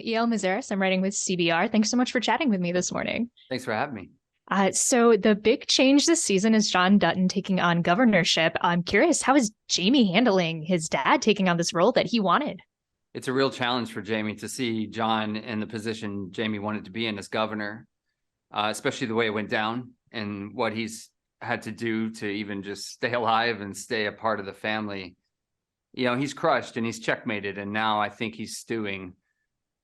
El Mazares. I'm writing with CBR. Thanks so much for chatting with me this morning. Thanks for having me. So the big change this season is John Dutton taking on governorship. I'm curious, how is Jamie handling his dad taking on this role that he wanted? It's a real challenge for Jamie to see John in the position Jamie wanted to be in as governor, especially the way it went down and what he's had to do to even just stay alive and stay a part of the family. You know, he's crushed and he's checkmated, and now I think he's stewing,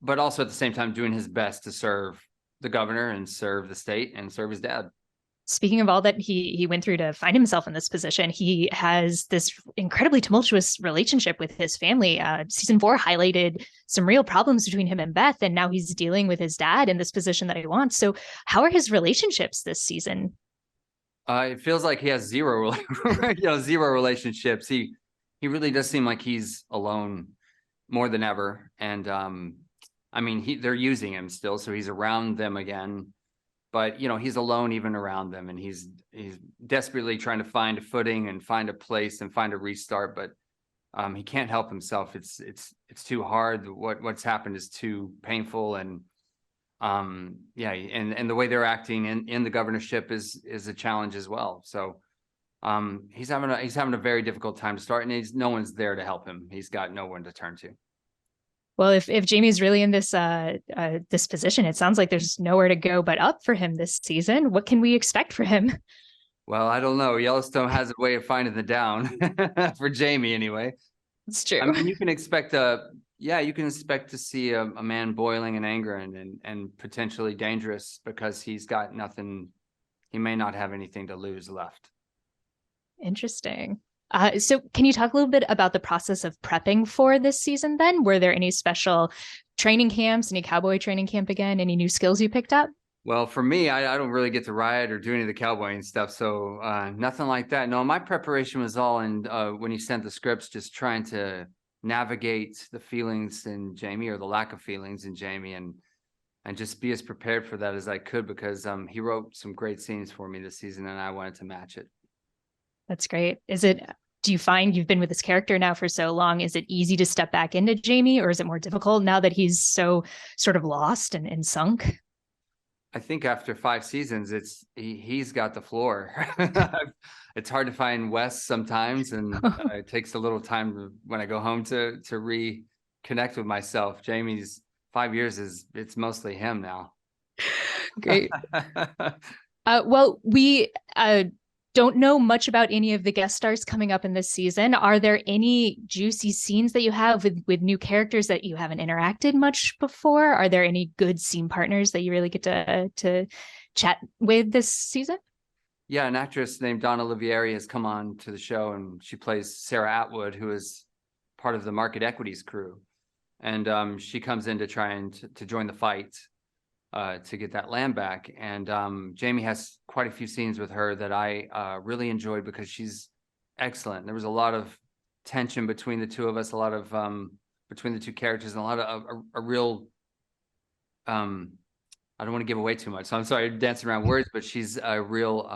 but also at the same time doing his best to serve the governor and serve the state and serve his dad. Speaking of all that he went through to find himself in this position, he has this incredibly tumultuous relationship with his family. Season 4 highlighted some real problems between him and Beth, and now he's dealing with his dad in this position that he wants. So how are his relationships this season? It feels like he has zero, zero relationships. He really does seem like he's alone more than ever. And I mean, they're using him still, so he's around them again. But, you know, he's alone even around them, and he's desperately trying to find a footing and find a place and find a restart. But he can't help himself. It's too hard. What's happened is too painful. And and the way they're acting in the governorship is a challenge as well. So he's having a very difficult time to start, and no one's there to help him. He's got no one to turn to. Well, if Jamie's really in this this position, it sounds like there's nowhere to go but up for him this season. What can we expect for him? Well, I don't know. Yellowstone has a way of finding the down for Jamie, anyway. It's true. I mean, you can expect to see a man boiling in anger and potentially dangerous because he's got nothing. He may not have anything to lose left. Interesting. So can you talk a little bit about the process of prepping for this season then? Were there any special training camps, any cowboy training camp again, any new skills you picked up? Well, for me, I don't really get to ride or do any of the cowboying stuff. So nothing like that. No, my preparation was all in when you sent the scripts, just trying to navigate the feelings in Jamie, or the lack of feelings in Jamie, and just be as prepared for that as I could, because he wrote some great scenes for me this season and I wanted to match it. That's great. Do you find you've been with this character now for so long, is it easy to step back into Jamie, or is it more difficult now that he's so sort of lost and sunk? I think after 5 seasons, he's got the floor. It's hard to find Wes sometimes, and it takes a little time when I go home to reconnect with myself. Jamie's 5 years it's mostly him now. Great. Well, we don't know much about any of the guest stars coming up in this season. Are there any juicy scenes that you have with new characters that you haven't interacted much before? Are there any good scene partners that you really get to chat with this season? Yeah, an actress named Donna Olivieri has come on to the show, and she plays Sarah Atwood, who is part of the Market Equities crew. And she comes in to try and to join the fight to get that land back. And Jamie has quite a few scenes with her that I really enjoyed, because she's excellent. There was a lot of tension between the two of us, a lot of between the two characters, and a lot of a real I don't want to give away too much, so I'm sorry, dancing around words, but she's a real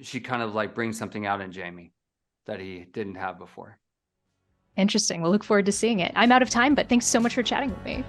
she kind of like brings something out in Jamie that he didn't have before. Interesting. We'll look forward to seeing it. I'm out of time, but thanks so much for chatting with me.